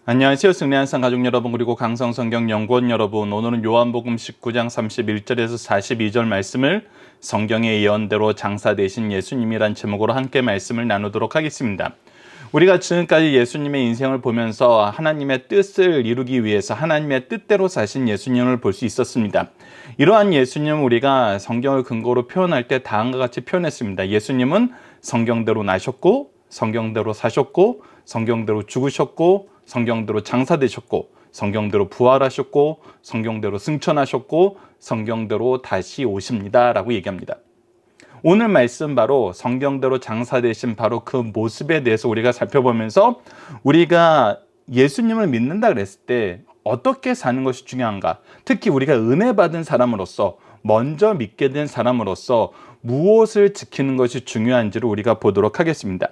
안녕하세요. 승리한산 가족 여러분, 그리고 강성성경연구원 여러분, 오늘은 요한복음 19장 31절에서 42절 말씀을 성경의 예언대로 장사 되신 예수님이란 제목으로 함께 말씀을 나누도록 하겠습니다. 우리가 지금까지 예수님의 인생을 보면서 하나님의 뜻을 이루기 위해서 하나님의 뜻대로 사신 예수님을 볼 수 있었습니다. 이러한 예수님을 우리가 성경을 근거로 표현할 때 다음과 같이 표현했습니다. 예수님은 성경대로 나셨고, 성경대로 사셨고, 성경대로 죽으셨고, 성경대로 장사되셨고, 성경대로 부활하셨고, 성경대로 승천하셨고, 성경대로 다시 오십니다 라고 얘기합니다. 오늘 말씀 바로 성경대로 장사되신 바로 그 모습에 대해서 우리가 살펴보면서 우리가 예수님을 믿는다 그랬을 때 어떻게 사는 것이 중요한가, 특히 우리가 은혜 받은 사람으로서, 먼저 믿게 된 사람으로서 무엇을 지키는 것이 중요한지를 우리가 보도록 하겠습니다.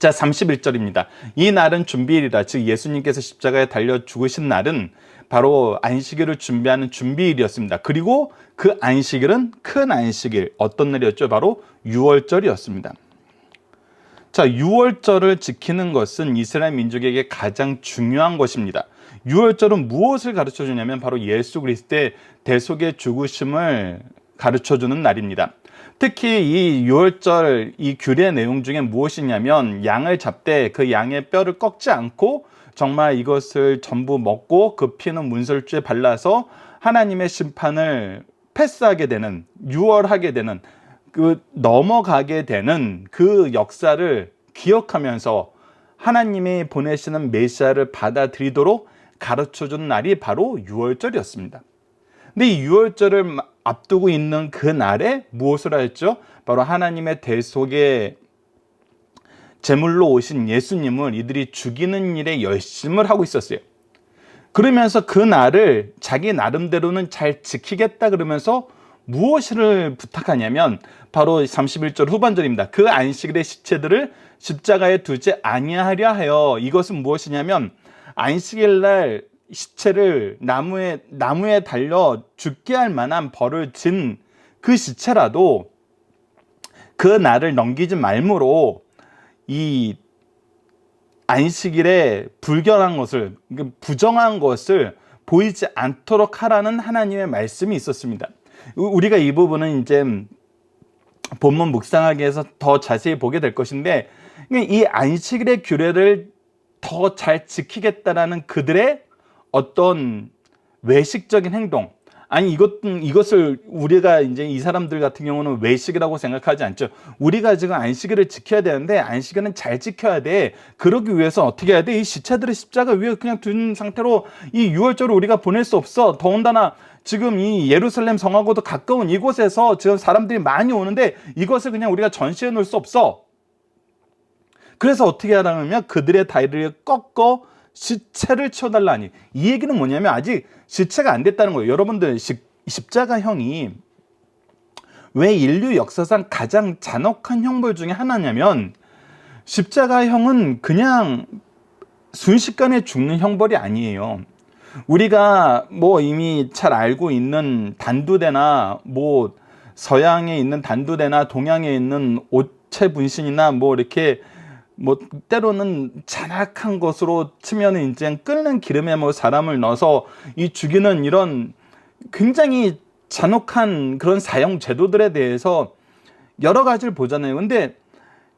자, 31절입니다. 이 날은 준비일이라, 즉 예수님께서 십자가에 달려 죽으신 날은 바로 안식일을 준비하는 준비일이었습니다. 그리고 그 안식일은 큰 안식일, 어떤 날이었죠? 바로 유월절이었습니다. 자, 유월절을 지키는 것은 이스라엘 민족에게 가장 중요한 것입니다. 유월절은 무엇을 가르쳐 주냐면 바로 예수 그리스도의 대속의 죽으심을 가르쳐 주는 날입니다. 특히 이 유월절 이 규례 내용 중에 무엇이냐면, 양을 잡되 그 양의 뼈를 꺾지 않고 정말 이것을 전부 먹고 그 피는 문설주에 발라서 하나님의 심판을 패스하게 되는, 유월하게 되는, 그 넘어가게 되는 그 역사를 기억하면서 하나님이 보내시는 메시아를 받아들이도록 가르쳐준 날이 바로 유월절이었습니다. 근데 이 유월절을 앞두고 있는 그 날에 무엇을 하였죠? 바로 하나님의 대속의 제물로 오신 예수님을 이들이 죽이는 일에 열심을 하고 있었어요. 그러면서 그 날을 자기 나름대로는 잘 지키겠다 그러면서 무엇을 부탁하냐면 바로 31절 후반절입니다. 그 안식일의 시체들을 십자가에 두지 아니하려 하여, 이것은 무엇이냐면 안식일 날 시체를 나무에 달려 죽게 할 만한 벌을 진 그 시체라도 그 날을 넘기지 말므로 이 안식일에 불결한 것을, 부정한 것을 보이지 않도록 하라는 하나님의 말씀이 있었습니다. 우리가 이 부분은 이제 본문 묵상하기 위해서 더 자세히 보게 될 것인데, 이 안식일의 규례를 더 잘 지키겠다라는 그들의 어떤 외식적인 행동, 아니 이것을 우리가 이제 이 사람들 같은 경우는 외식이라고 생각하지 않죠. 우리가 지금 안식일을 지켜야 되는데 안식일은 잘 지켜야 돼. 그러기 위해서 어떻게 해야 돼? 이 시체들을 십자가 위에 그냥 둔 상태로 이 유월절을 우리가 보낼 수 없어. 더군다나 지금 이 예루살렘 성하고도 가까운 이곳에서 지금 사람들이 많이 오는데 이것을 그냥 우리가 전시해 놓을 수 없어. 그래서 어떻게 하라면 그들의 다리를 꺾어 시체를 치워달라니. 이 얘기는 뭐냐면 아직 시체가 안 됐다는 거예요. 여러분들, 십자가형이 왜 인류 역사상 가장 잔혹한 형벌 중에 하나냐면, 십자가형은 그냥 순식간에 죽는 형벌이 아니에요. 우리가 뭐 이미 잘 알고 있는 단두대나 뭐 서양에 있는 단두대나 동양에 있는 오체 분신이나 뭐 이렇게 뭐 때로는 잔악한 것으로 치면은 이제 끓는 기름에 뭐 사람을 넣어서 이 죽이는 이런 굉장히 잔혹한 그런 사형 제도들에 대해서 여러 가지를 보잖아요. 근데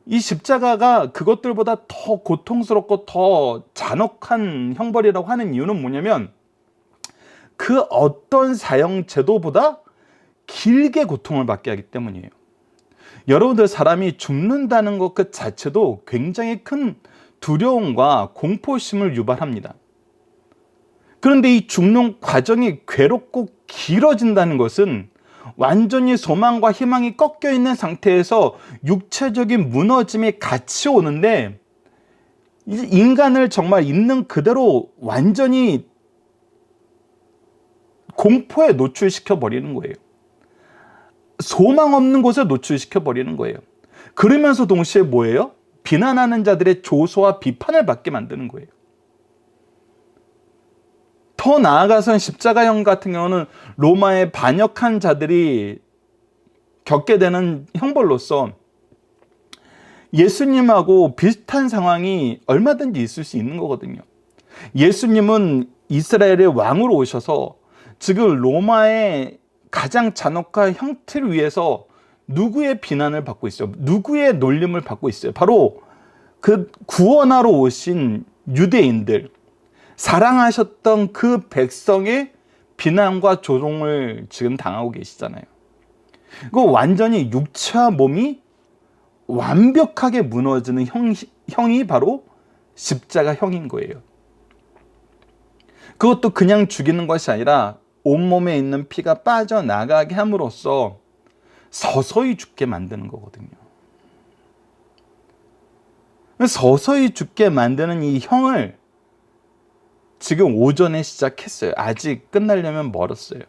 이 십자가가 그것들보다 더 고통스럽고 더 잔혹한 형벌이라고 하는 이유는 뭐냐면, 그 어떤 사형 제도보다 길게 고통을 받게 하기 때문이에요. 여러분들, 사람이 죽는다는 것 그 자체도 굉장히 큰 두려움과 공포심을 유발합니다. 그런데 이 죽는 과정이 괴롭고 길어진다는 것은 완전히 소망과 희망이 꺾여 있는 상태에서 육체적인 무너짐이 같이 오는데, 인간을 정말 있는 그대로 완전히 공포에 노출시켜 버리는 거예요. 소망 없는 곳에 노출시켜 버리는 거예요. 그러면서 동시에 뭐예요? 비난하는 자들의 조소와 비판을 받게 만드는 거예요. 더 나아가서는 십자가형 같은 경우는 로마의 반역한 자들이 겪게 되는 형벌로서 예수님하고 비슷한 상황이 얼마든지 있을 수 있는 거거든요. 예수님은 이스라엘의 왕으로 오셔서 지금 로마의 가장 잔혹한 형태를 위해서 누구의 비난을 받고 있어요? 누구의 놀림을 받고 있어요? 바로 그 구원하러 오신 유대인들, 사랑하셨던 그 백성의 비난과 조롱을 지금 당하고 계시잖아요. 그 완전히 육체와 몸이 완벽하게 무너지는 형이 바로 십자가형인 거예요. 그것도 그냥 죽이는 것이 아니라 온몸에 있는 피가 빠져나가게 함으로써 서서히 죽게 만드는 거거든요. 서서히 죽게 만드는 이 형을 지금 오전에 시작했어요. 아직 끝나려면 멀었어요.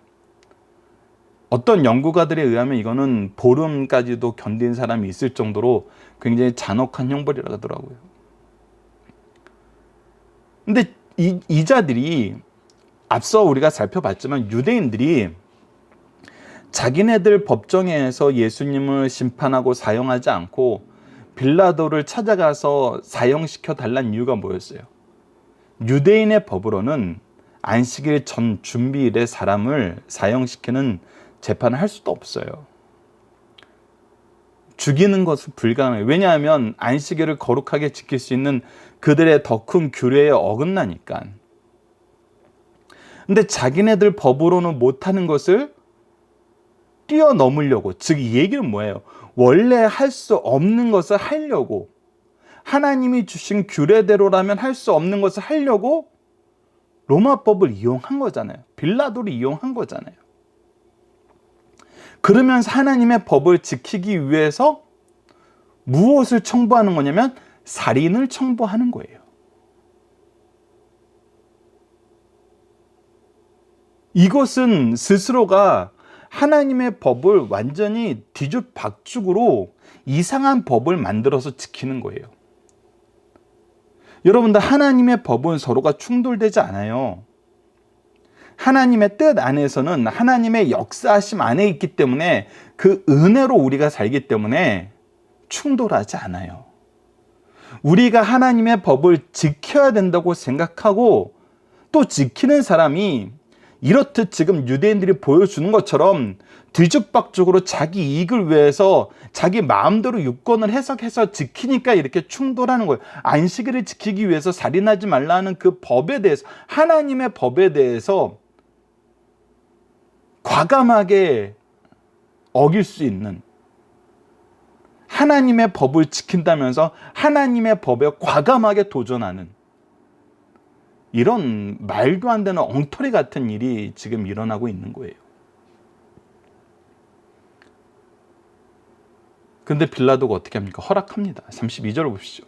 어떤 연구가들에 의하면 이거는 보름까지도 견딘 사람이 있을 정도로 굉장히 잔혹한 형벌이라고 하더라고요. 근데 이 자들이 앞서 우리가 살펴봤지만 유대인들이 자기네들 법정에서 예수님을 심판하고 사형하지 않고 빌라도를 찾아가서 사형시켜 달라는 이유가 뭐였어요? 유대인의 법으로는 안식일 전 준비일에 사람을 사형시키는 재판을 할 수도 없어요. 죽이는 것은 불가능해요. 왜냐하면 안식일을 거룩하게 지킬 수 있는 그들의 더 큰 규례에 어긋나니까. 근데 자기네들 법으로는 못하는 것을 뛰어넘으려고, 즉 이 얘기는 뭐예요? 원래 할 수 없는 것을 하려고, 하나님이 주신 규례대로라면 할 수 없는 것을 하려고 로마법을 이용한 거잖아요. 빌라도를 이용한 거잖아요. 그러면서 하나님의 법을 지키기 위해서 무엇을 청구하는 거냐면 살인을 청구하는 거예요. 이것은 스스로가 하나님의 법을 완전히 뒤죽박죽으로 이상한 법을 만들어서 지키는 거예요. 여러분들, 하나님의 법은 서로가 충돌되지 않아요. 하나님의 뜻 안에서는 하나님의 역사하심 안에 있기 때문에 그 은혜로 우리가 살기 때문에 충돌하지 않아요. 우리가 하나님의 법을 지켜야 된다고 생각하고 또 지키는 사람이 이렇듯 지금 유대인들이 보여주는 것처럼 뒤죽박죽으로 자기 이익을 위해서 자기 마음대로 유권을 해석해서 지키니까 이렇게 충돌하는 거예요. 안식일을 지키기 위해서 살인하지 말라는 그 법에 대해서, 하나님의 법에 대해서 과감하게 어길 수 있는, 하나님의 법을 지킨다면서 하나님의 법에 과감하게 도전하는 이런 말도 안 되는 엉터리 같은 일이 지금 일어나고 있는 거예요. 근데 빌라도가 어떻게 합니까? 허락합니다. 32절을 보시죠.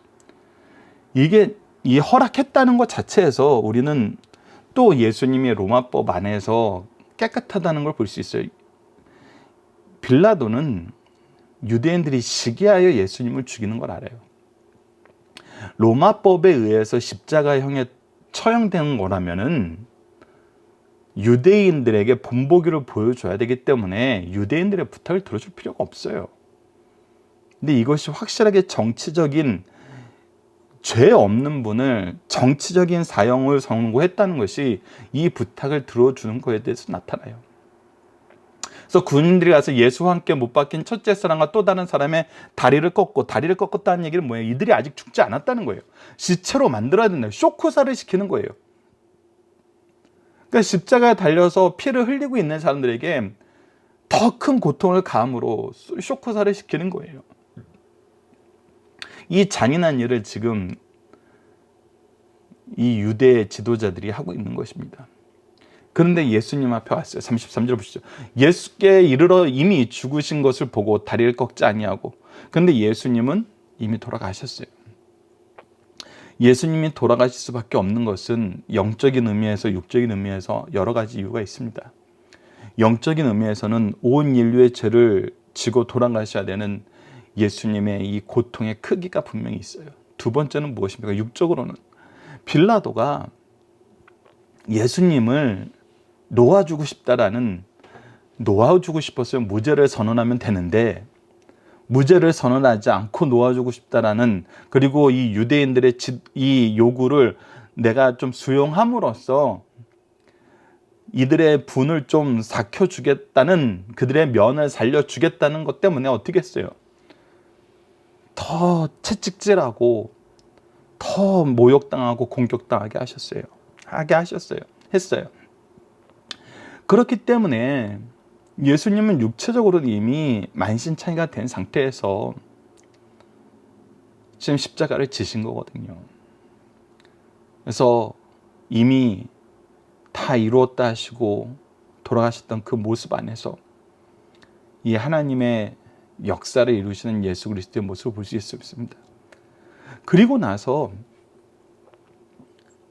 이 허락했다는 것 자체에서 우리는 또 예수님이 로마법 안에서 깨끗하다는 걸 볼 수 있어요. 빌라도는 유대인들이 시기하여 예수님을 죽이는 걸 알아요. 로마법에 의해서 십자가형에 처형된 거라면은 유대인들에게 본보기를 보여줘야 되기 때문에 유대인들의 부탁을 들어줄 필요가 없어요. 근데 이것이 확실하게 정치적인, 죄 없는 분을 정치적인 사형을 선고했다는 것이 이 부탁을 들어주는 것에 대해서 나타나요. 그래서 군인들이 가서 예수와 함께 못 박힌 첫째 사람과 또 다른 사람의 다리를 꺾었다는 얘기는 뭐예요? 이들이 아직 죽지 않았다는 거예요. 시체로 만들어야 된다. 쇼크사를 시키는 거예요. 그러니까 십자가에 달려서 피를 흘리고 있는 사람들에게 더 큰 고통을 가함으로 쇼크사를 시키는 거예요. 이 잔인한 일을 지금 이 유대 지도자들이 하고 있는 것입니다. 그런데 예수님 앞에 왔어요. 33절 보시죠. 예수께 이르러 이미 죽으신 것을 보고 다리를 꺾지 아니하고. 그런데 예수님은 이미 돌아가셨어요. 예수님이 돌아가실 수밖에 없는 것은 영적인 의미에서 육적인 의미에서 여러 가지 이유가 있습니다. 영적인 의미에서는 온 인류의 죄를 지고 돌아가셔야 되는 예수님의 이 고통의 크기가 분명히 있어요. 두 번째는 무엇입니까? 육적으로는 빌라도가 예수님을 놓아주고 싶었어요. 무죄를 선언하면 되는데 무죄를 선언하지 않고 놓아주고 싶다라는, 그리고 이 유대인들의 이 요구를 내가 좀 수용함으로써 이들의 분을 좀 삭혀주겠다는, 그들의 면을 살려주겠다는 것 때문에 어떻게 했어요? 더 채찍질하고 더 모욕당하고 공격당하게 하셨어요. 했어요. 그렇기 때문에 예수님은 육체적으로 이미 만신창이가 된 상태에서 지금 십자가를 지신 거거든요. 그래서 이미 다 이루었다 하시고 돌아가셨던 그 모습 안에서 이 하나님의 역사를 이루시는 예수 그리스도의 모습을 볼 수 있습니다. 그리고 나서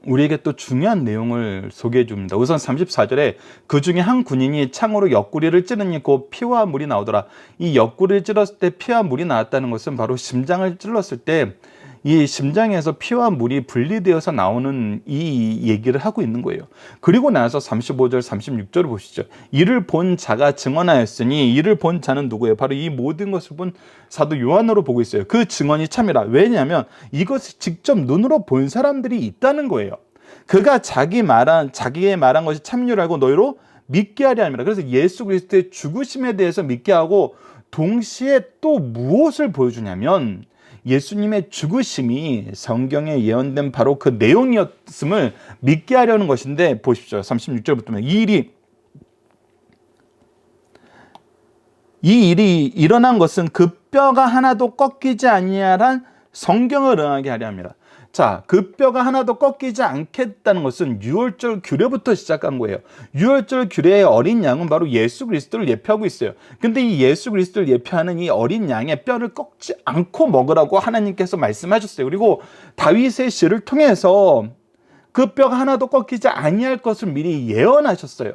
우리에게 또 중요한 내용을 소개해 줍니다. 우선 34절에 그 중에 한 군인이 창으로 옆구리를 찌르니 곧 피와 물이 나오더라. 이 옆구리를 찔렀을 때 피와 물이 나왔다는 것은 바로 심장을 찔렀을 때 이 심장에서 피와 물이 분리되어서 나오는 이 얘기를 하고 있는 거예요. 그리고 나서 35절 36절을 보시죠. 이를 본 자가 증언하였으니, 이를 본 자는 누구예요? 바로 이 모든 것을 본 사도 요한으로 보고 있어요. 그 증언이 참이라. 왜냐하면 이것을 직접 눈으로 본 사람들이 있다는 거예요. 그가 자기의 말한 것이 참인 줄 알고 너희로 믿게 하려 함이라. 그래서 예수 그리스도의 죽으심에 대해서 믿게 하고, 동시에 또 무엇을 보여주냐면 예수님의 죽으심이 성경에 예언된 바로 그 내용이었음을 믿게 하려는 것인데, 보십시오. 36절부터 보면 이 일이 일어난 것은 그 뼈가 하나도 꺾이지 아니하란 성경을 응하게 하려 함이라. 자, 그 뼈가 하나도 꺾이지 않겠다는 것은 유월절 규례부터 시작한 거예요. 유월절 규례의 어린 양은 바로 예수 그리스도를 예표하고 있어요. 근데 이 예수 그리스도를 예표하는 이 어린 양의 뼈를 꺾지 않고 먹으라고 하나님께서 말씀하셨어요. 그리고 다윗의 시를 통해서 그 뼈가 하나도 꺾이지 아니할 것을 미리 예언하셨어요.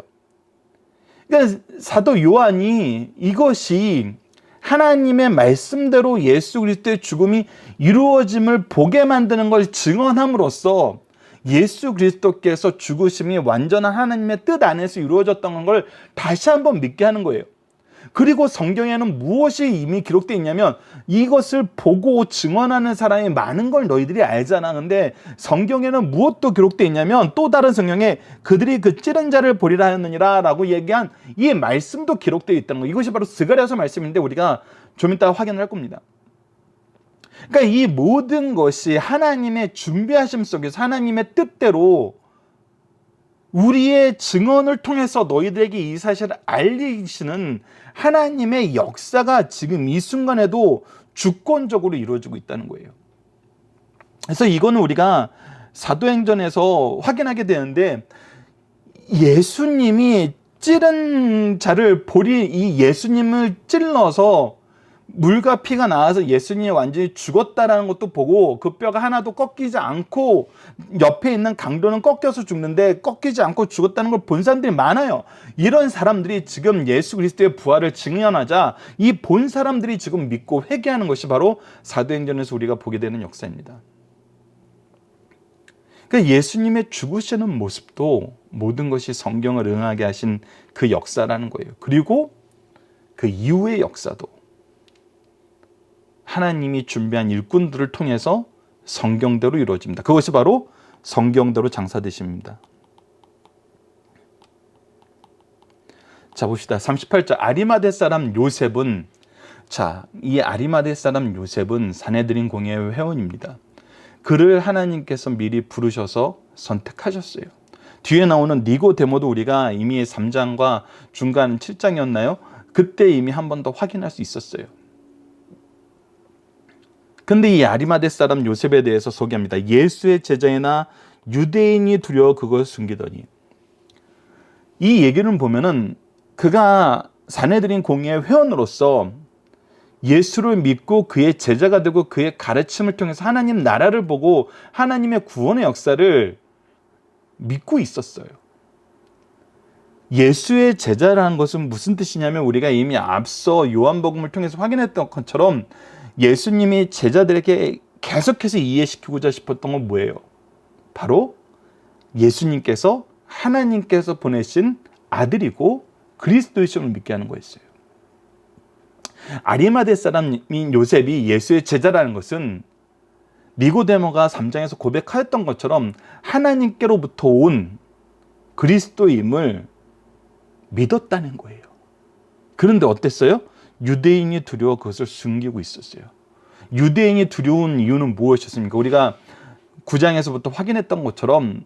그러니까 사도 요한이 이것이 하나님의 말씀대로 예수 그리스도의 죽음이 이루어짐을 보게 만드는 걸 증언함으로써 예수 그리스도께서 죽으심이 완전한 하나님의 뜻 안에서 이루어졌던 걸 다시 한번 믿게 하는 거예요. 그리고 성경에는 무엇이 이미 기록되어 있냐면 이것을 보고 증언하는 사람이 많은 걸 너희들이 알잖아. 근데 성경에는 무엇도 기록되어 있냐면 또 다른 성경에 그들이 그 찌른 자를 보리라 하였느니라 라고 얘기한 이 말씀도 기록되어 있다는 거. 이것이 바로 스가랴서 말씀인데 우리가 좀 이따 확인을 할 겁니다. 그러니까 이 모든 것이 하나님의 준비하심 속에서 하나님의 뜻대로 우리의 증언을 통해서 너희들에게 이 사실을 알리시는 하나님의 역사가 지금 이 순간에도 주권적으로 이루어지고 있다는 거예요. 그래서 이거는 우리가 사도행전에서 확인하게 되는데, 예수님이 찌른 자를 보리, 이 예수님을 찔러서 물과 피가 나와서 예수님이 완전히 죽었다라는 것도 보고 그 뼈가 하나도 꺾이지 않고 옆에 있는 강도는 꺾여서 죽는데 꺾이지 않고 죽었다는 걸 본 사람들이 많아요. 이런 사람들이 지금 예수 그리스도의 부활을 증언하자 이 본 사람들이 지금 믿고 회개하는 것이 바로 사도행전에서 우리가 보게 되는 역사입니다. 그러니까 예수님의 죽으시는 모습도 모든 것이 성경을 응하게 하신 그 역사라는 거예요. 그리고 그 이후의 역사도 하나님이 준비한 일꾼들을 통해서 성경대로 이루어집니다. 그것이 바로 성경대로 장사되십니다. 자, 봅시다. 38절. 아리마대 사람 요셉은, 자, 이 아리마대 사람 요셉은 사내들인 공회의 회원입니다. 그를 하나님께서 미리 부르셔서 선택하셨어요. 뒤에 나오는 니고데모도 우리가 이미 3장과 중간 7장이었나요? 그때 이미 한 번 더 확인할 수 있었어요. 근데 이 아리마대 사람 요셉에 대해서 소개합니다. 예수의 제자이나 유대인이 두려워 그걸 숨기더니. 이 얘기를 보면은 그가 사내들인 공회의 회원으로서 예수를 믿고 그의 제자가 되고 그의 가르침을 통해서 하나님 나라를 보고 하나님의 구원의 역사를 믿고 있었어요. 예수의 제자라는 것은 무슨 뜻이냐면 우리가 이미 앞서 요한복음을 통해서 확인했던 것처럼 예수님이 제자들에게 계속해서 이해시키고자 싶었던 건 뭐예요? 바로 예수님께서 하나님께서 보내신 아들이고 그리스도이심을 믿게 하는 거였어요. 아리마대 사람인 요셉이 예수의 제자라는 것은 니고데모가 3장에서 고백하였던 것처럼 하나님께로부터 온 그리스도임을 믿었다는 거예요. 그런데 어땠어요? 유대인이 두려워 그것을 숨기고 있었어요. 유대인이 두려운 이유는 무엇이었습니까? 우리가 9장에서부터 확인했던 것처럼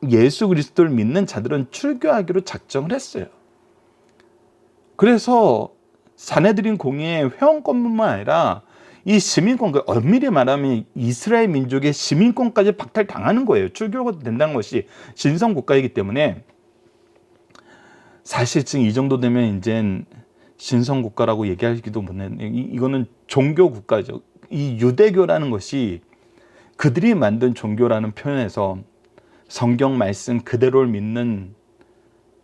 예수 그리스도를 믿는 자들은 출교하기로 작정을 했어요. 그래서 사내들인 공의의 회원권뿐만 아니라 이 시민권, 엄밀히 말하면 이스라엘 민족의 시민권까지 박탈당하는 거예요. 출교가 된다는 것이 신성국가이기 때문에. 사실 지금 이 정도 되면 이젠 신성국가라고 얘기하기도 못해. 이거는 종교국가죠. 이 유대교라는 것이 그들이 만든 종교라는 표현에서 성경 말씀 그대로를 믿는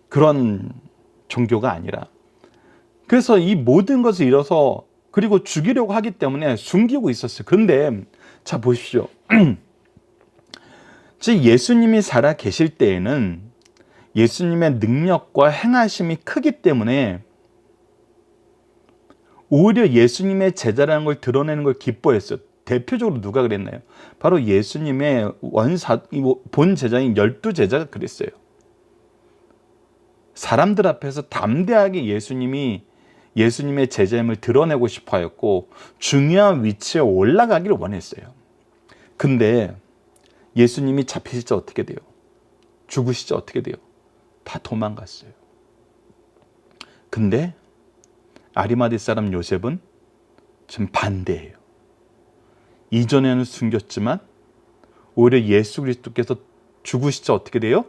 그런 종교가 아니라, 그래서 이 모든 것을 잃어서 그리고 죽이려고 하기 때문에 숨기고 있었어요. 그런데 자 보십시오. 즉 예수님이 살아 계실 때에는 예수님의 능력과 행하심이 크기 때문에 오히려 예수님의 제자라는 걸 드러내는 걸 기뻐했어요. 대표적으로 누가 그랬나요? 바로 예수님의 본 제자인 12제자가 그랬어요. 사람들 앞에서 담대하게 예수님의 제자임을 드러내고 싶어 하였고 중요한 위치에 올라가기를 원했어요. 근데 예수님이 잡히시자 어떻게 돼요? 죽으시자 어떻게 돼요? 다 도망갔어요. 근데 아리마대 사람 요셉은 지금 반대예요. 이전에는 숨겼지만 오히려 예수 그리스도께서 죽으시자 어떻게 돼요?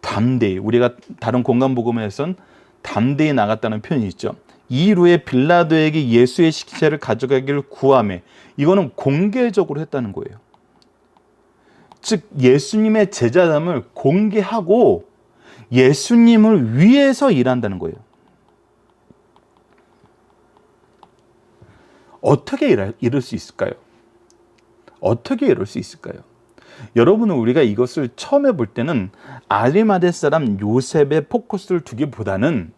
담대히, 우리가 다른 공간복음에서는 담대히 나갔다는 표현이 있죠. 이후에 빌라도에게 예수의 시체를 가져가기를 구하매, 이거는 공개적으로 했다는 거예요. 즉 예수님의 제자됨을 공개하고 예수님을 위해서 일한다는 거예요. 어떻게 이럴 수 있을까요? 어떻게 이럴 수 있을까요? 여러분은 우리가 이것을 처음 해볼 때는 아리마대 사람 요셉의 포커스를 두기보다는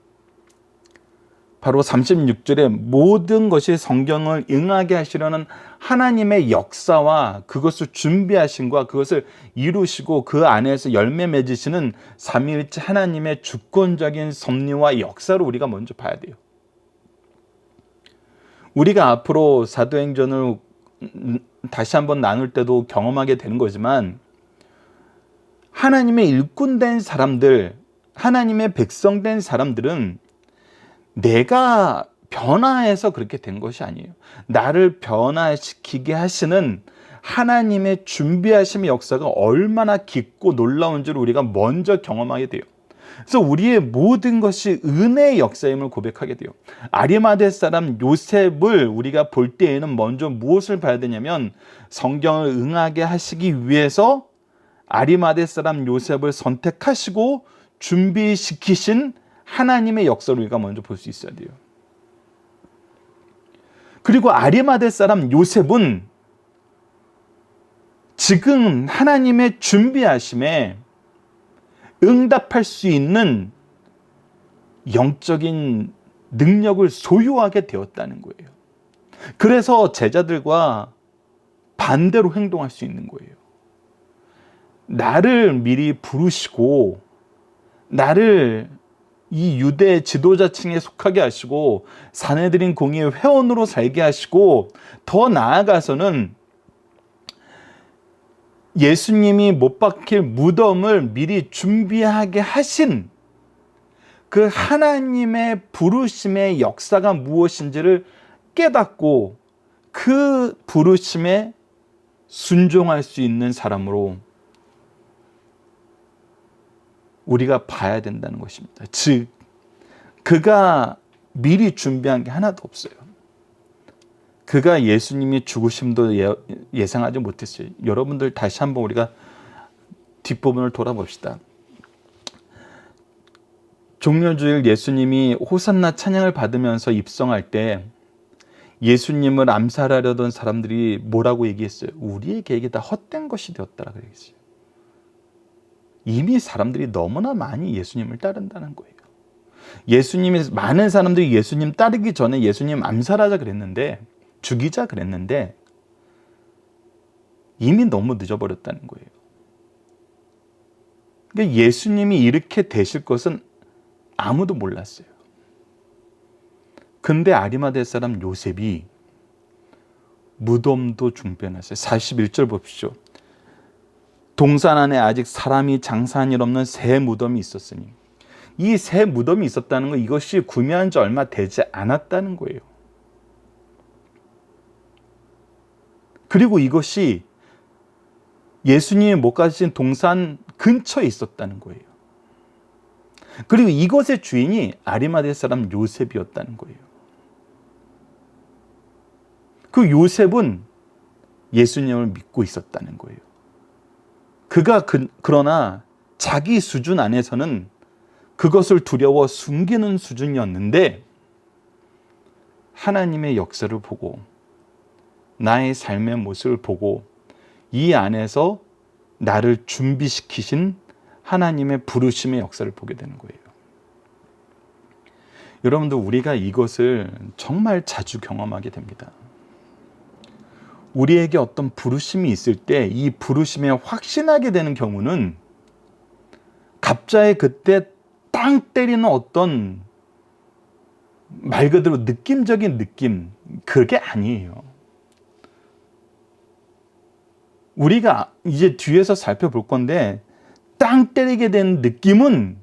바로 36절에 모든 것이 성경을 응하게 하시려는 하나님의 역사와 그것을 준비하신과 그것을 이루시고 그 안에서 열매 맺으시는 삼위일체 하나님의 주권적인 섭리와 역사를 우리가 먼저 봐야 돼요. 우리가 앞으로 사도행전을 다시 한번 나눌 때도 경험하게 되는 거지만 하나님의 일꾼된 사람들, 하나님의 백성된 사람들은 내가 변화해서 그렇게 된 것이 아니에요. 나를 변화시키게 하시는 하나님의 준비하심의 역사가 얼마나 깊고 놀라운지를 우리가 먼저 경험하게 돼요. 그래서 우리의 모든 것이 은혜의 역사임을 고백하게 돼요. 아리마대 사람 요셉을 우리가 볼 때에는 먼저 무엇을 봐야 되냐면 성경을 응하게 하시기 위해서 아리마대 사람 요셉을 선택하시고 준비시키신 하나님의 역사를 우리가 먼저 볼 수 있어야 돼요. 그리고 아리마대 사람 요셉은 지금 하나님의 준비하심에 응답할 수 있는 영적인 능력을 소유하게 되었다는 거예요. 그래서 제자들과 반대로 행동할 수 있는 거예요. 나를 미리 부르시고 나를 이 유대 지도자층에 속하게 하시고 사내들인 공의의 회원으로 살게 하시고 더 나아가서는 예수님이 못 박힐 무덤을 미리 준비하게 하신 그 하나님의 부르심의 역사가 무엇인지를 깨닫고 그 부르심에 순종할 수 있는 사람으로 우리가 봐야 된다는 것입니다. 즉 그가 미리 준비한 게 하나도 없어요. 그가 예수님이 죽으심도 예상하지 못했어요. 여러분들 다시 한번 우리가 뒷부분을 돌아봅시다. 종려주일 예수님이 호산나 찬양을 받으면서 입성할 때 예수님을 암살하려던 사람들이 뭐라고 얘기했어요? 우리의 계획이 다 헛된 것이 되었다라 그랬어요. 이미 사람들이 너무나 많이 예수님을 따른다는 거예요. 많은 사람들이 예수님 따르기 전에 예수님 암살하자 그랬는데, 죽이자 그랬는데 이미 너무 늦어버렸다는 거예요. 그러니까 예수님이 이렇게 되실 것은 아무도 몰랐어요. 근데 아리마대 사람 요셉이 무덤도 준비해놨어요. 41절 보십시오. 동산 안에 아직 사람이 장사한 일 없는 새 무덤이 있었으니, 이 새 무덤이 있었다는 건 이것이 구매한 지 얼마 되지 않았다는 거예요. 그리고 이것이 예수님이 못 가신 동산 근처에 있었다는 거예요. 그리고 이것의 주인이 아리마대 사람 요셉이었다는 거예요. 그 요셉은 예수님을 믿고 있었다는 거예요. 그가 그러나 자기 수준 안에서는 그것을 두려워 숨기는 수준이었는데, 하나님의 역사를 보고 나의 삶의 모습을 보고 이 안에서 나를 준비시키신 하나님의 부르심의 역사를 보게 되는 거예요. 여러분들, 우리가 이것을 정말 자주 경험하게 됩니다. 우리에게 어떤 부르심이 있을 때 이 부르심에 확신하게 되는 경우는 갑자기 그때 땅 때리는 어떤, 말 그대로 느낌적인 느낌, 그게 아니에요. 우리가 이제 뒤에서 살펴볼 건데, 땅 때리게 된 느낌은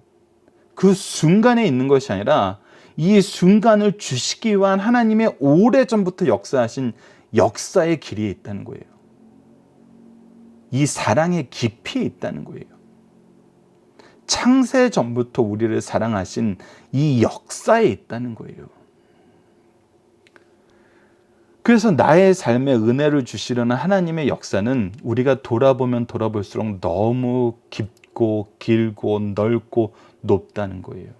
그 순간에 있는 것이 아니라 이 순간을 주시기 위한 하나님의 오래전부터 역사하신 역사의 길이에 있다는 거예요. 이 사랑의 깊이에 있다는 거예요. 창세 전부터 우리를 사랑하신 이 역사에 있다는 거예요. 그래서 나의 삶에 은혜를 주시려는 하나님의 역사는 우리가 돌아보면 돌아볼수록 너무 깊고 길고 넓고 높다는 거예요.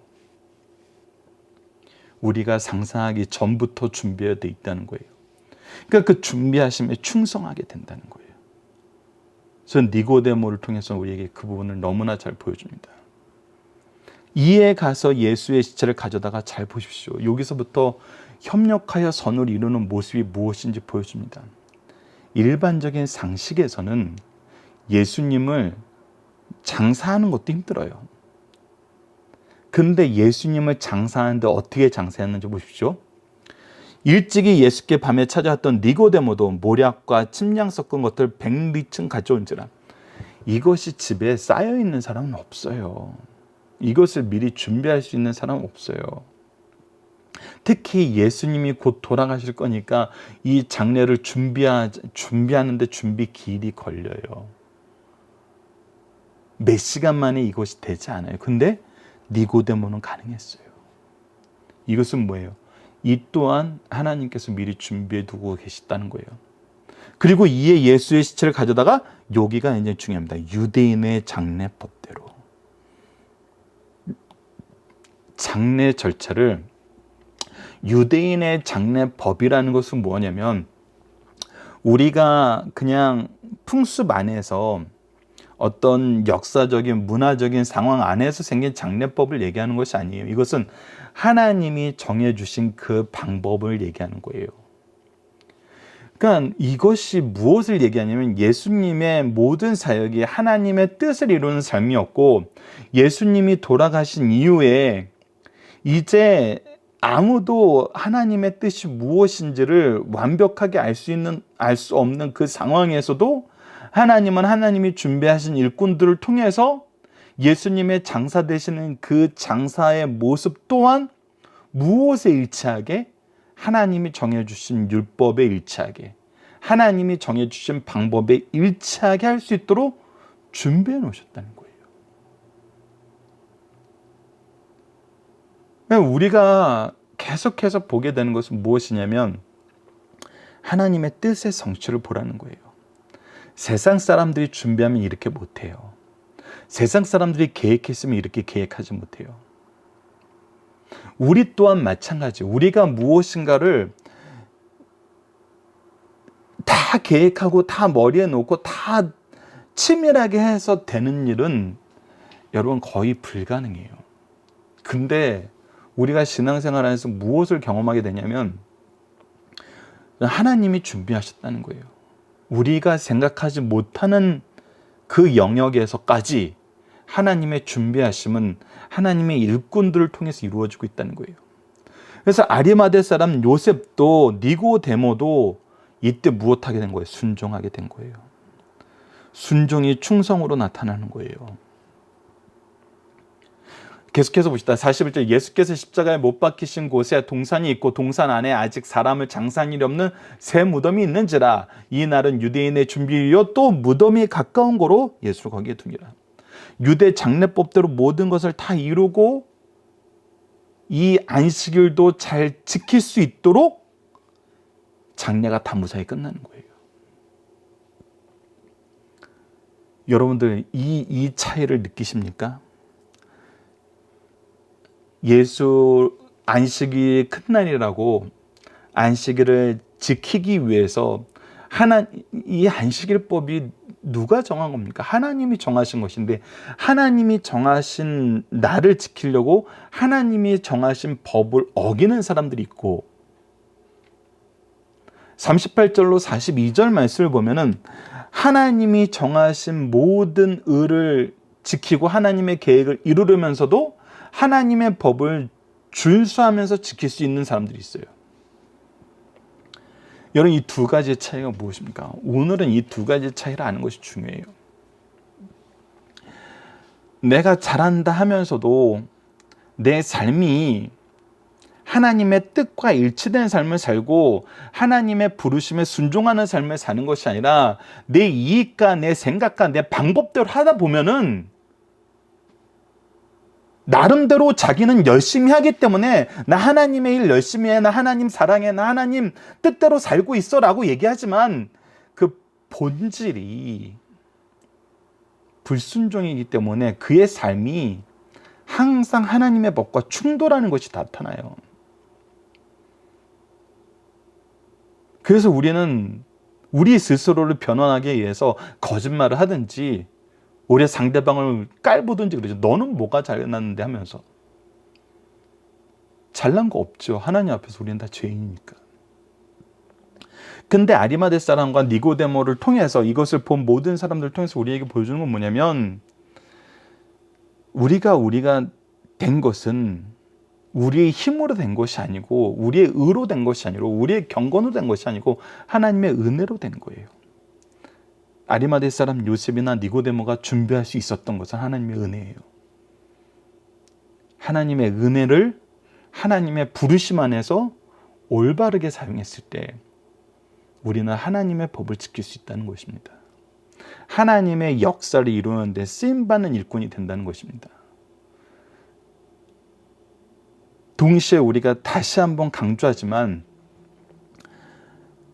우리가 상상하기 전부터 준비되어 있다는 거예요. 그러니까 그 준비하심에 충성하게 된다는 거예요. 그래서 니고데모를 통해서 우리에게 그 부분을 너무나 잘 보여줍니다. 이에 가서 예수의 시체를 가져다가, 잘 보십시오. 여기서부터 협력하여 선을 이루는 모습이 무엇인지 보여줍니다. 일반적인 상식에서는 예수님을 장사하는 것도 힘들어요. 근데 예수님을 장사하는데 어떻게 장사했는지 보십시오. 일찍이 예수께 밤에 찾아왔던 니고데모도 모략과 침량 섞은 것들 100리층 가져온지라. 이것이 집에 쌓여있는 사람은 없어요. 이것을 미리 준비할 수 있는 사람은 없어요. 특히 예수님이 곧 돌아가실 거니까 이 장례를 준비하는데 준비 길이 걸려요. 몇 시간 만에 이것이 되지 않아요. 근데 니고데모는 가능했어요. 이것은 뭐예요? 이 또한 하나님께서 미리 준비해 두고 계시다는 거예요. 그리고 이에 예수의 시체를 가져다가, 여기가 이제 중요합니다. 유대인의 장례법대로. 장례 절차를, 유대인의 장례법이라는 것은 뭐냐면, 우리가 그냥 풍습 안에서 어떤 역사적인 문화적인 상황 안에서 생긴 장례법을 얘기하는 것이 아니에요. 이것은 하나님이 정해주신 그 방법을 얘기하는 거예요. 그러니까 이것이 무엇을 얘기하냐면, 예수님의 모든 사역이 하나님의 뜻을 이루는 삶이었고, 예수님이 돌아가신 이후에 이제 아무도 하나님의 뜻이 무엇인지를 완벽하게 알 수 없는 그 상황에서도 하나님은 하나님이 준비하신 일꾼들을 통해서 예수님의 장사 되시는 그 장사의 모습 또한 무엇에 일치하게? 하나님이 정해주신 율법에 일치하게, 하나님이 정해주신 방법에 일치하게 할 수 있도록 준비해 놓으셨다는 거예요. 우리가 계속해서 보게 되는 것은 무엇이냐면, 하나님의 뜻의 성취를 보라는 거예요. 세상 사람들이 준비하면 이렇게 못해요. 세상 사람들이 계획했으면 이렇게 계획하지 못해요. 우리 또한 마찬가지. 우리가 무엇인가를 다 계획하고 다 머리에 놓고 다 치밀하게 해서 되는 일은 여러분 거의 불가능해요. 근데 우리가 신앙생활 안에서 무엇을 경험하게 되냐면, 하나님이 준비하셨다는 거예요. 우리가 생각하지 못하는 그 영역에서까지 하나님의 준비하심은 하나님의 일꾼들을 통해서 이루어지고 있다는 거예요. 그래서 아리마대 사람 요셉도 니고데모도 이때 무엇하게 된 거예요? 순종하게 된 거예요. 순종이 충성으로 나타나는 거예요. 계속해서 봅시다. 41절, 예수께서 십자가에 못 박히신 곳에 동산이 있고 동산 안에 아직 사람을 장사한 일이 없는 새 무덤이 있는지라. 이 날은 유대인의 준비일이요 또 무덤이 가까운 거로 예수를 거기에 두니라. 유대 장례법대로 모든 것을 다 이루고 이 안식일도 잘 지킬 수 있도록 장례가 다 무사히 끝나는 거예요. 여러분들 이 차이를 느끼십니까? 예수 안식일이 큰 날이라고 안식일을 지키기 위해서 이 안식일법이 누가 정한 겁니까? 하나님이 정하신 것인데 하나님이 정하신 날을 지키려고 하나님이 정하신 법을 어기는 사람들이 있고 38절로 42절 말씀을 보면은 하나님이 정하신 모든 의를 지키고 하나님의 계획을 이루려면서도 하나님의 법을 준수하면서 지킬 수 있는 사람들이 있어요. 여러분 이 두 가지의 차이가 무엇입니까? 오늘은 이 두 가지의 차이를 아는 것이 중요해요. 내가 잘한다 하면서도 내 삶이 하나님의 뜻과 일치된 삶을 살고 하나님의 부르심에 순종하는 삶을 사는 것이 아니라 내 이익과 내 생각과 내 방법대로 하다 보면은 나름대로 자기는 열심히 하기 때문에 나 하나님의 일 열심히 해, 나 하나님 사랑해, 나 하나님 뜻대로 살고 있어 라고 얘기하지만 그 본질이 불순종이기 때문에 그의 삶이 항상 하나님의 법과 충돌하는 것이 나타나요. 그래서 우리는 우리 스스로를 변환하기 위해서 거짓말을 하든지 오히려 상대방을 깔보든지 그러죠. 너는 뭐가 잘났는데 하면서. 잘난 거 없죠. 하나님 앞에서 우리는 다 죄인이니까. 근데 아리마대 사람과 니고데모를 통해서 이것을 본 모든 사람들을 통해서 우리에게 보여주는 건 뭐냐면 우리가 된 것은 우리의 힘으로 된 것이 아니고 우리의 의로 된 것이 아니고 우리의 경건으로 된 것이 아니고 하나님의 은혜로 된 거예요. 아리마대 사람 요셉이나 니고데모가 준비할 수 있었던 것은 하나님의 은혜예요. 하나님의 은혜를 하나님의 부르심 안에서 올바르게 사용했을 때 우리는 하나님의 법을 지킬 수 있다는 것입니다. 하나님의 역사를 이루는데 쓰임받는 일꾼이 된다는 것입니다. 동시에 우리가 다시 한번 강조하지만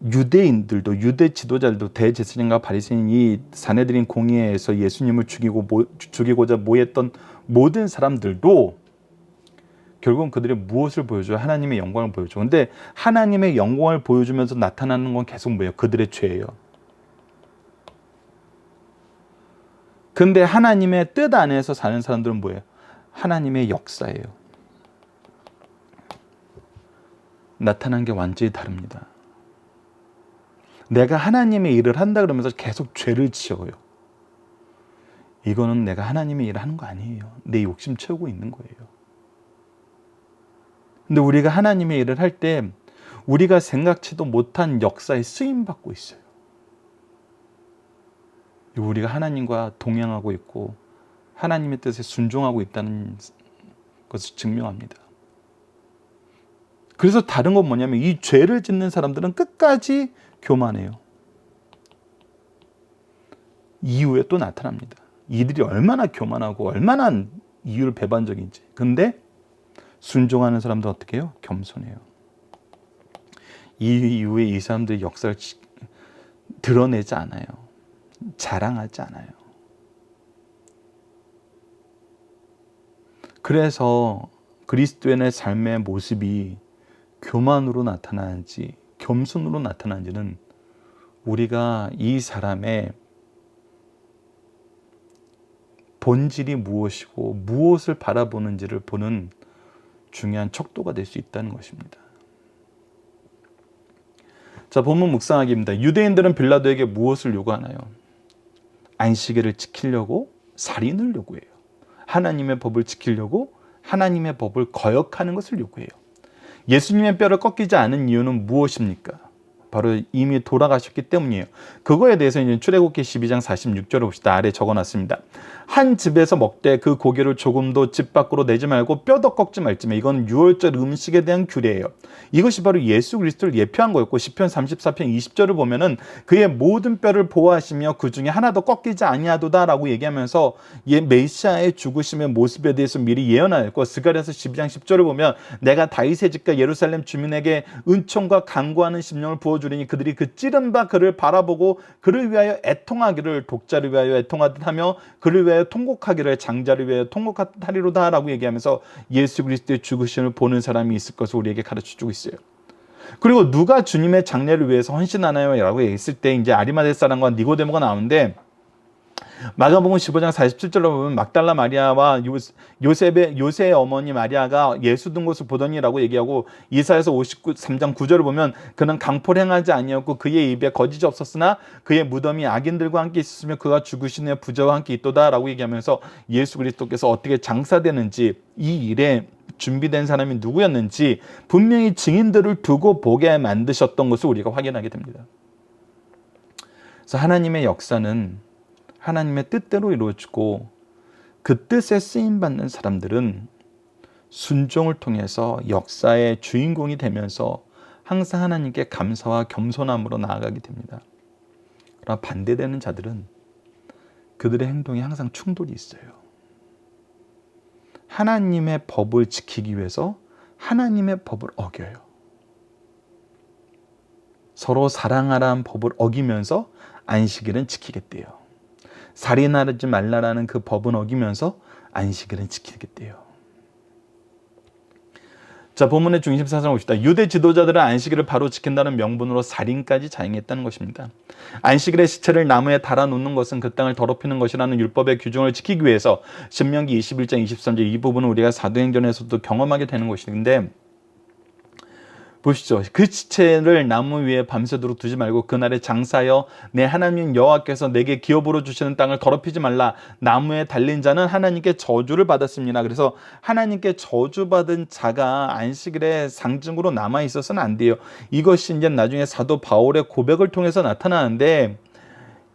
유대인들도 유대 지도자들도 대제사장과 바리새인 이 사내들인 공의회에서 예수님을 죽이고자 모였던 모든 사람들도 결국은 그들이 무엇을 보여줘요? 하나님의 영광을 보여줘. 근데 하나님의 영광을 보여주면서 나타나는 건 계속 뭐예요? 그들의 죄예요. 근데 하나님의 뜻 안에서 사는 사람들은 뭐예요? 하나님의 역사예요. 나타난 게 완전히 다릅니다. 내가 하나님의 일을 한다 그러면서 계속 죄를 지어요. 이거는 내가 하나님의 일을 하는 거 아니에요. 내 욕심 채우고 있는 거예요. 근데 우리가 하나님의 일을 할 때 우리가 생각지도 못한 역사에 쓰임받고 있어요. 우리가 하나님과 동행하고 있고 하나님의 뜻에 순종하고 있다는 것을 증명합니다. 그래서 다른 건 뭐냐면 이 죄를 짓는 사람들은 끝까지 교만해요. 이후에 또 나타납니다. 이들이 얼마나 교만하고 얼마나 이유를 배반적인지. 근데 순종하는 사람들 어떻게 해요? 겸손해요. 이후에 이 사람들의 역사를 드러내지 않아요. 자랑하지 않아요. 그래서 그리스도인의 삶의 모습이 교만으로 나타나는지 겸손으로 나타나는지는 우리가 이 사람의 본질이 무엇이고 무엇을 바라보는지를 보는 중요한 척도가 될 수 있다는 것입니다. 자, 본문 묵상하기입니다. 유대인들은 빌라도에게 무엇을 요구하나요? 안식일을 지키려고 살인을 요구해요. 하나님의 법을 지키려고 하나님의 법을 거역하는 것을 요구해요. 예수님의 뼈를 꺾이지 않은 이유는 무엇입니까? 바로 이미 돌아가셨기 때문이에요. 그거에 대해서 이제 출애굽기 12장 46절을 봅시다. 아래 적어놨습니다. 한 집에서 먹되 그 고기를 조금도 집 밖으로 내지 말고 뼈도 꺾지 말지며. 이건 유월절 음식에 대한 규례예요. 이것이 바로 예수 그리스도를 예표한 거였고, 시편 34편 20절을 보면은 그의 모든 뼈를 보호하시며 그 중에 하나도 꺾이지 아니하도다라고 얘기하면서 메시아의 죽으심의 모습에 대해서 미리 예언하였고, 스가랴서 12장 10절을 보면 내가 다윗의 집과 예루살렘 주민에게 은총과 간구하는 심령을 부어주리니 그들이 그 찌른 바 그를 바라보고 그를 위하여 애통하기를 독자를 위하여 애통하듯 하며 그를 위하여 통곡하기를 장자를 위하여 통곡하리로다 라고 얘기하면서 예수 그리스도의 죽으심을 보는 사람이 있을 것을 우리에게 가르쳐주고 있어요. 그리고 누가 주님의 장례를 위해서 헌신하나요? 라고 했을 때 이제 아리마대 사람과 니고데모가 나오는데, 마가복음 15장 47절로 보면 막달라 마리아와 요셉의 어머니 마리아가 예수 든 것을 보더니라고 얘기하고, 이사야서 53장 9절을 보면 그는 강포를 행하지 아니었고 그의 입에 거짓이 없었으나 그의 무덤이 악인들과 함께 있었으며 그가 죽으신 후에 부자와 함께 있도다라고 얘기하면서 예수 그리스도께서 어떻게 장사되는지, 이 일에 준비된 사람이 누구였는지 분명히 증인들을 두고 보게 만드셨던 것을 우리가 확인하게 됩니다. 그래서 하나님의 역사는 하나님의 뜻대로 이루어지고, 그 뜻에 쓰임받는 사람들은 순종을 통해서 역사의 주인공이 되면서 항상 하나님께 감사와 겸손함으로 나아가게 됩니다. 그러나 반대되는 자들은 그들의 행동에 항상 충돌이 있어요. 하나님의 법을 지키기 위해서 하나님의 법을 어겨요. 서로 사랑하라는 법을 어기면서 안식일은 지키겠대요. 살인하지 말라라는 그 법은 어기면서 안식일은 지키겠대요. 자, 본문의 중심 사상을 봅시다. 유대 지도자들은 안식일을 바로 지킨다는 명분으로 살인까지 자행했다는 것입니다. 안식일의 시체를 나무에 달아놓는 것은 그 땅을 더럽히는 것이라는 율법의 규정을 지키기 위해서 신명기 21장 23절 이 부분은 우리가 사도행전에서도 경험하게 되는 것인데, 보시죠. 그 시체를 나무 위에 밤새도록 두지 말고 그날에 장사하여 내 하나님 여호와께서 내게 기업으로 주시는 땅을 더럽히지 말라. 나무에 달린 자는 하나님께 저주를 받았습니다. 그래서 하나님께 저주받은 자가 안식일의 상징으로 남아 있어서는 안 돼요. 이것이 이제 나중에 사도 바울의 고백을 통해서 나타나는데,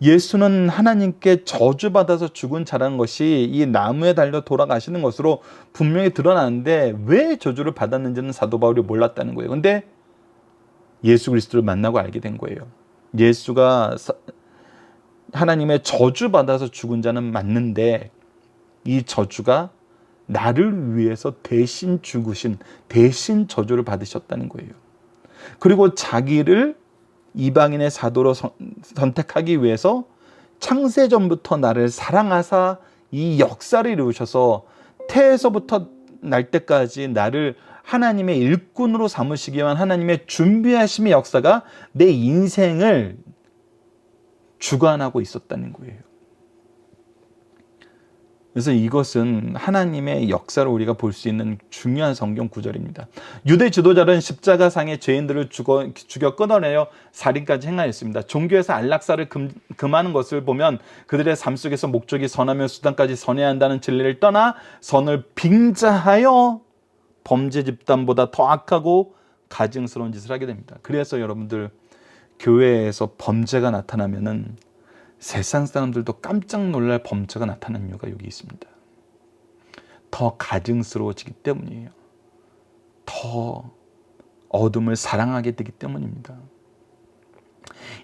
예수는 하나님께 저주받아서 죽은 자라는 것이 이 나무에 달려 돌아가시는 것으로 분명히 드러나는데, 왜 저주를 받았는지는 사도 바울이 몰랐다는 거예요. 근데 예수 그리스도를 만나고 알게 된 거예요. 예수가 하나님의 저주받아서 죽은 자는 맞는데, 이 저주가 나를 위해서 대신 죽으신, 대신 저주를 받으셨다는 거예요. 그리고 자기를 이방인의 사도로 선택하기 위해서 창세전부터 나를 사랑하사 이 역사를 이루셔서 태에서부터 날 때까지 나를 하나님의 일꾼으로 삼으시기 위한 하나님의 준비하심의 역사가 내 인생을 주관하고 있었다는 거예요. 그래서 이것은 하나님의 역사를 우리가 볼 수 있는 중요한 성경 구절입니다. 유대 지도자는 십자가상의 죄인들을 죽여 끊어내려 살인까지 행하였습니다. 종교에서 안락사를 금하는 것을 보면 그들의 삶 속에서 목적이 선하며 수단까지 선해야 한다는 진리를 떠나 선을 빙자하여 범죄 집단보다 더 악하고 가증스러운 짓을 하게 됩니다. 그래서 여러분들, 교회에서 범죄가 나타나면은 세상 사람들도 깜짝 놀랄 범죄가 나타나는 이유가 여기 있습니다. 더 가증스러워지기 때문이에요. 더 어둠을 사랑하게 되기 때문입니다.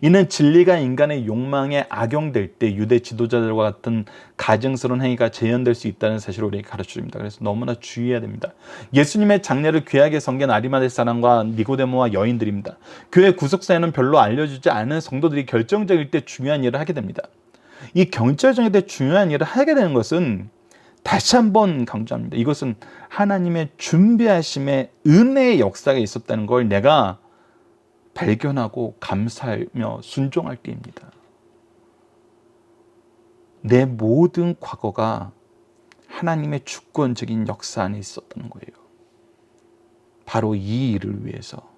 이는 진리가 인간의 욕망에 악용될 때 유대 지도자들과 같은 가증스러운 행위가 재현될 수 있다는 사실을 우리에게 가르쳐줍니다. 그래서 너무나 주의해야 됩니다. 예수님의 장례를 귀하게 섬긴 아리마대 사람과 니고데모와 여인들입니다. 교회 구속사에는 별로 알려주지 않은 성도들이 결정적일 때 중요한 일을 하게 됩니다. 이 경찰정에 대해 중요한 일을 하게 되는 것은, 다시 한번 강조합니다. 이것은 하나님의 준비하심의 은혜의 역사가 있었다는 걸 내가 발견하고 감사하며 순종할 때입니다. 내 모든 과거가 하나님의 주권적인 역사 안에 있었다는 거예요. 바로 이 일을 위해서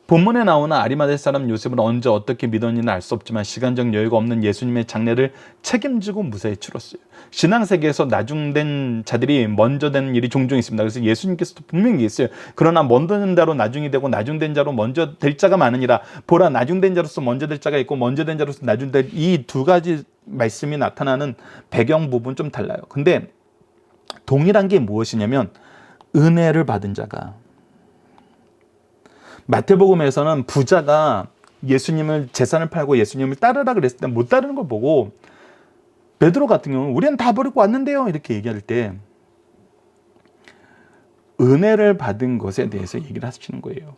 본문에 나오는 아리마대 사람 요셉은 언제 어떻게 믿었는지는 알 수 없지만 시간적 여유가 없는 예수님의 장례를 책임지고 무사히 치렀어요. 신앙세계에서 나중된 자들이 먼저 되는 일이 종종 있습니다. 그래서 예수님께서도 분명히 얘기했어요. 그러나 먼저 된 자로 나중이 되고 나중된 자로 먼저 될 자가 많으니라. 보라, 나중된 자로서 먼저 될 자가 있고 먼저 된 자로서 나중될, 이 두 가지 말씀이 나타나는 배경 부분 좀 달라요. 근데 동일한 게 무엇이냐면 은혜를 받은 자가, 마태복음에서는 부자가 예수님을 재산을 팔고 예수님을 따르라 그랬을 때 못 따르는 걸 보고 베드로 같은 경우는 우리는 다 버리고 왔는데요 이렇게 얘기할 때 은혜를 받은 것에 대해서 얘기를 하시는 거예요.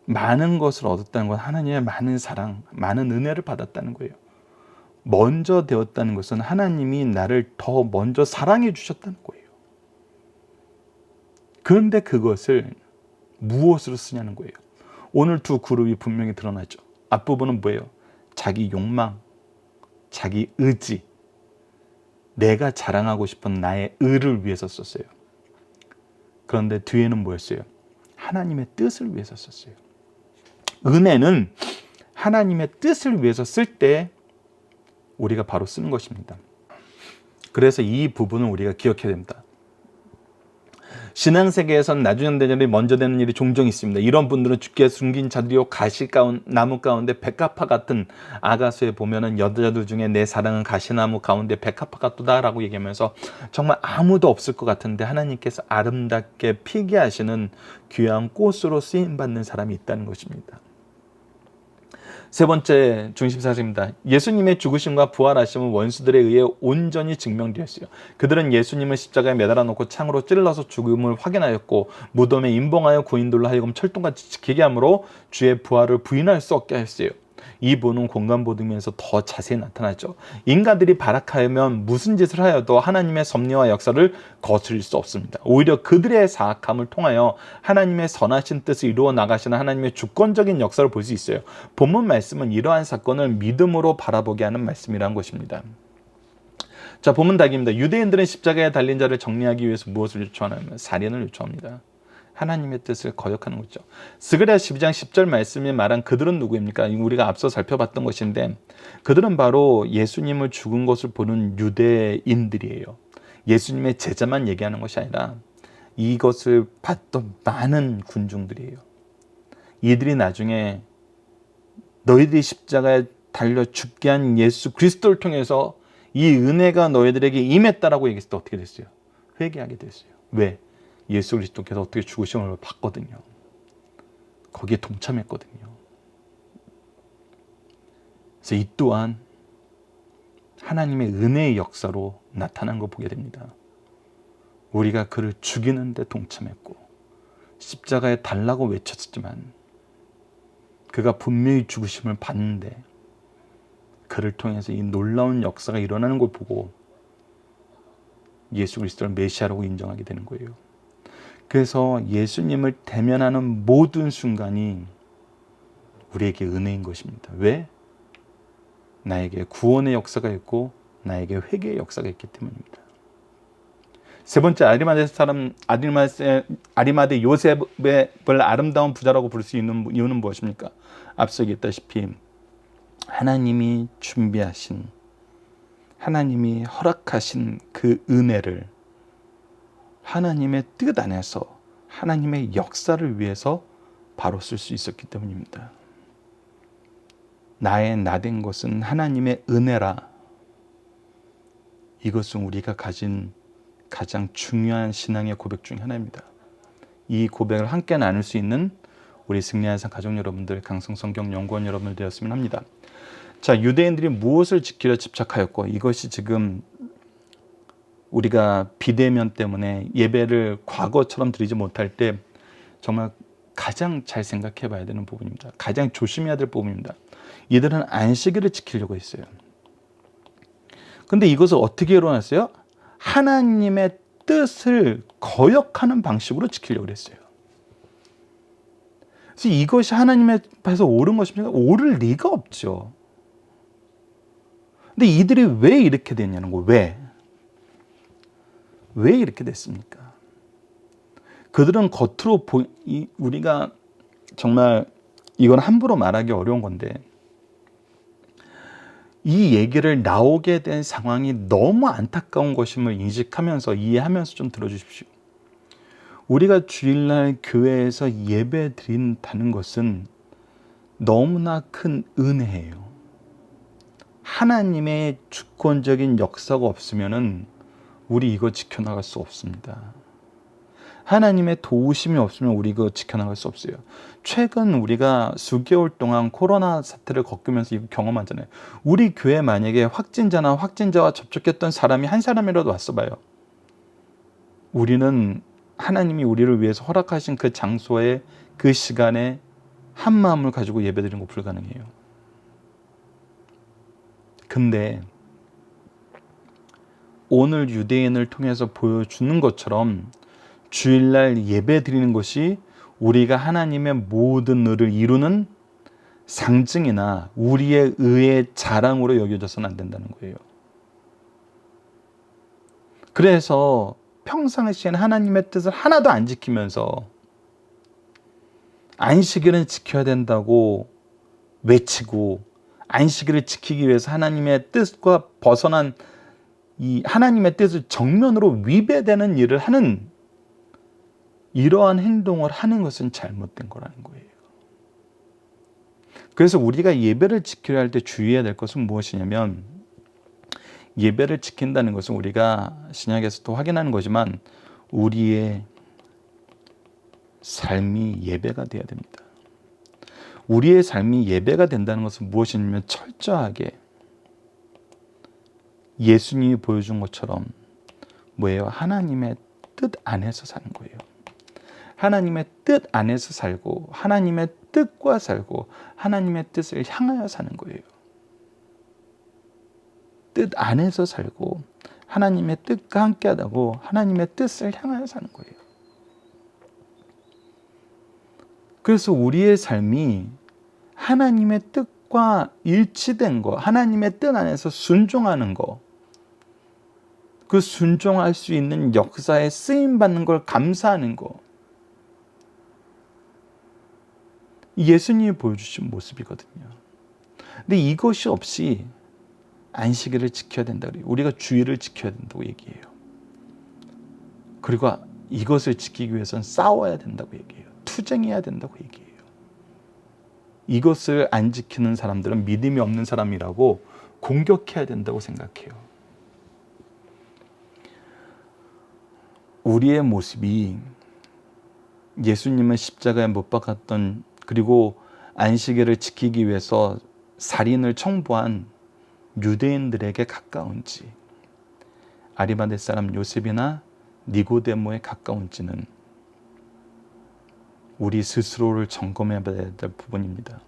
많은 것을 얻었다는 건 하나님의 많은 사랑, 많은 은혜를 받았다는 거예요. 먼저 되었다는 것은 하나님이 나를 더 먼저 사랑해 주셨다는 거예요. 그런데 그것을 무엇으로 쓰냐는 거예요. 오늘 두 그룹이 분명히 드러나죠. 앞부분은 뭐예요? 자기 욕망, 자기 의지, 내가 자랑하고 싶은 나의 의를 위해서 썼어요. 그런데 뒤에는 뭐였어요? 하나님의 뜻을 위해서 썼어요. 은혜는 하나님의 뜻을 위해서 쓸 때 우리가 바로 쓰는 것입니다. 그래서 이 부분을 우리가 기억해야 됩니다. 신앙세계에서는 나중에 되는 일이 먼저 되는 일이 종종 있습니다. 이런 분들은 주께 숨긴 자들이요 나무 가운데 백합화 같은, 아가서에 보면은 여자들 중에 내 사랑은 가시나무 가운데 백합화 같도다라고 얘기하면서 정말 아무도 없을 것 같은데 하나님께서 아름답게 피게 하시는 귀한 꽃으로 쓰임받는 사람이 있다는 것입니다. 세 번째 중심사실입니다. 예수님의 죽으심과 부활하심은 원수들에 의해 온전히 증명되었어요. 그들은 예수님을 십자가에 매달아 놓고 창으로 찔러서 죽음을 확인하였고 무덤에 임봉하여 구인들로 하여금 철통같이 지키게 함으로 주의 부활을 부인할 수 없게 했어요. 이 부분은 공간보증면에서 더 자세히 나타나죠. 인간들이 발악하면 무슨 짓을 하여도 하나님의 섭리와 역사를 거스릴 수 없습니다. 오히려 그들의 사악함을 통하여 하나님의 선하신 뜻을 이루어 나가시는 하나님의 주권적인 역사를 볼 수 있어요. 본문 말씀은 이러한 사건을 믿음으로 바라보게 하는 말씀이라는 것입니다. 자, 본문 답입니다. 유대인들은 십자가에 달린 자를 정리하기 위해서 무엇을 요청하냐면 살인을 요청합니다. 하나님의 뜻을 거역하는 거죠. 스가랴 12장 10절 말씀에 말한 그들은 누구입니까? 우리가 앞서 살펴봤던 것인데 그들은 바로 예수님을 죽은 것을 보는 유대인들이에요. 예수님의 제자만 얘기하는 것이 아니라 이것을 봤던 많은 군중들이에요. 이들이 나중에 너희들이 십자가에 달려 죽게 한 예수 그리스도를 통해서 이 은혜가 너희들에게 임했다라고 얘기했을 때 어떻게 됐어요? 회개하게 됐어요. 왜? 예수 그리스도께서 어떻게 죽으심을 봤거든요. 거기에 동참했거든요. 그래서 이 또한 하나님의 은혜의 역사로 나타난 거 보게 됩니다. 우리가 그를 죽이는 데 동참했고 십자가에 달라고 외쳤지만 그가 분명히 죽으심을 봤는데 그를 통해서 이 놀라운 역사가 일어나는 걸 보고 예수 그리스도를 메시아라고 인정하게 되는 거예요. 그래서 예수님을 대면하는 모든 순간이 우리에게 은혜인 것입니다. 왜? 나에게 구원의 역사가 있고 나에게 회개의 역사가 있기 때문입니다. 세 번째, 아리마대 요셉을 아름다운 부자라고 부를 수 있는 이유는 무엇입니까? 앞서 얘기했다시피 하나님이 준비하신, 하나님이 허락하신 그 은혜를 하나님의 뜻 안에서 하나님의 역사를 위해서 바로 쓸 수 있었기 때문입니다. 나의 나된 것은 하나님의 은혜라. 이것은 우리가 가진 가장 중요한 신앙의 고백 중 하나입니다. 이 고백을 함께 나눌 수 있는 우리 승리한산 가족 여러분들, 강성성경 연구원 여러분들 되었으면 합니다. 자, 유대인들이 무엇을 지키려 집착하였고 이것이 지금 우리가 비대면 때문에 예배를 과거처럼 드리지 못할 때 정말 가장 잘 생각해 봐야 되는 부분입니다. 가장 조심해야 될 부분입니다. 이들은 안식일을 지키려고 했어요. 근데 이것을 어떻게 이뤄냈어요? 하나님의 뜻을 거역하는 방식으로 지키려고 했어요. 그래서 이것이 하나님의 앞에서 옳은 것입니까? 옳을 리가 없죠. 근데 이들이 왜 이렇게 됐냐는 거예요. 왜 이렇게 됐습니까? 그들은 겉으로 우리가 정말 이건 함부로 말하기 어려운 건데, 이 얘기를 나오게 된 상황이 너무 안타까운 것임을 인식하면서 이해하면서 좀 들어주십시오. 우리가 주일날 교회에서 예배 드린다는 것은 너무나 큰 은혜예요. 하나님의 주권적인 역사가 없으면은 우리 이거 지켜나갈 수 없습니다. 하나님의 도우심이 없으면 우리 이거 지켜나갈 수 없어요. 최근 우리가 수개월 동안 코로나 사태를 겪으면서 이거 경험하잖아요. 우리 교회 만약에 확진자와 접촉했던 사람이 한 사람이라도 왔어 봐요. 우리는 하나님이 우리를 위해서 허락하신 그 장소에, 그 시간에 한 마음을 가지고 예배드리는 거 불가능해요. 근데 오늘 유대인을 통해서 보여주는 것처럼 주일날 예배드리는 것이 우리가 하나님의 모든 의를 이루는 상징이나 우리의 의의 자랑으로 여겨져서는 안 된다는 거예요. 그래서 평상시에는 하나님의 뜻을 하나도 안 지키면서 안식일은 지켜야 된다고 외치고, 안식일을 지키기 위해서 하나님의 뜻과 벗어난 이 하나님의 뜻을 정면으로 위배되는 일을 하는, 이러한 행동을 하는 것은 잘못된 거라는 거예요. 그래서 우리가 예배를 지키려 할 때 주의해야 될 것은 무엇이냐면, 예배를 지킨다는 것은 우리가 신약에서도 확인하는 거지만 우리의 삶이 예배가 되어야 됩니다. 우리의 삶이 예배가 된다는 것은 무엇이냐면 철저하게 예수님이 보여준 것처럼 뭐예요? 하나님의 뜻 안에서 사는 거예요. 하나님의 뜻 안에서 살고, 하나님의 뜻과 살고, 하나님의 뜻을 향하여 사는 거예요. 뜻 안에서 살고 하나님의 뜻과 함께하다고 하나님의 뜻을 향하여 사는 거예요. 그래서 우리의 삶이 하나님의 뜻과 일치된 거, 하나님의 뜻 안에서 순종하는 거, 그 순종할 수 있는 역사에 쓰임받는 걸 감사하는 거, 예수님이 보여주신 모습이거든요. 근데 이것이 없이 안식일을 지켜야 된다 그래요. 우리가 주일을 지켜야 된다고 얘기해요. 그리고 이것을 지키기 위해서는 싸워야 된다고 얘기해요. 투쟁해야 된다고 얘기해요. 이것을 안 지키는 사람들은 믿음이 없는 사람이라고 공격해야 된다고 생각해요. 우리의 모습이 예수님은 십자가에 못 박았던, 그리고 안식일을 지키기 위해서 살인을 청부한 유대인들에게 가까운지, 아리마대 사람 요셉이나 니고데모에 가까운지는 우리 스스로를 점검해 봐야 될 부분입니다.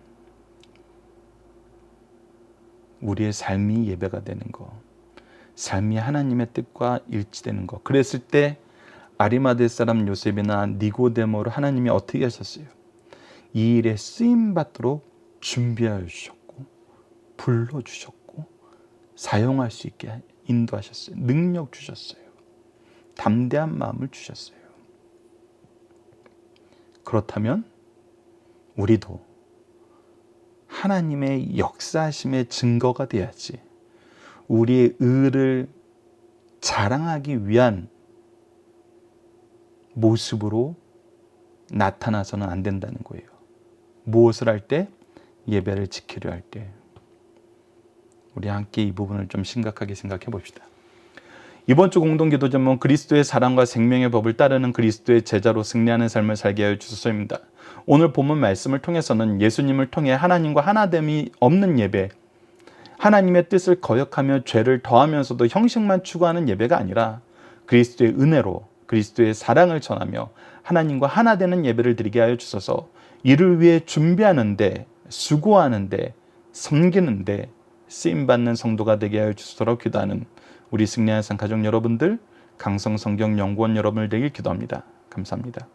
우리의 삶이 예배가 되는 거, 삶이 하나님의 뜻과 일치되는 거. 그랬을 때 아리마대 사람 요셉이나 니고데모를 하나님이 어떻게 하셨어요? 이 일에 쓰임받도록 준비하여 주셨고, 불러주셨고, 사용할 수 있게 인도하셨어요. 능력 주셨어요. 담대한 마음을 주셨어요. 그렇다면 우리도 하나님의 역사하심의 증거가 돼야지, 우리의 의를 자랑하기 위한 모습으로 나타나서는 안 된다는 거예요. 무엇을 할 때? 예배를 지키려 할 때. 우리 함께 이 부분을 좀 심각하게 생각해 봅시다. 이번 주 공동기도 제목은 그리스도의 사랑과 생명의 법을 따르는 그리스도의 제자로 승리하는 삶을 살게 하여 주소서입니다. 오늘 본문 말씀을 통해서는 예수님을 통해 하나님과 하나됨이 없는 예배, 하나님의 뜻을 거역하며 죄를 더하면서도 형식만 추구하는 예배가 아니라 그리스도의 은혜로 그리스도의 사랑을 전하며 하나님과 하나 되는 예배를 드리게 하여 주소서. 이를 위해 준비하는데, 수고하는데, 섬기는데 쓰임받는 성도가 되게 하여 주소서로 기도하는 우리 승리하는 삶 가족 여러분들, 강성성경연구원 여러분을 되길 기도합니다. 감사합니다.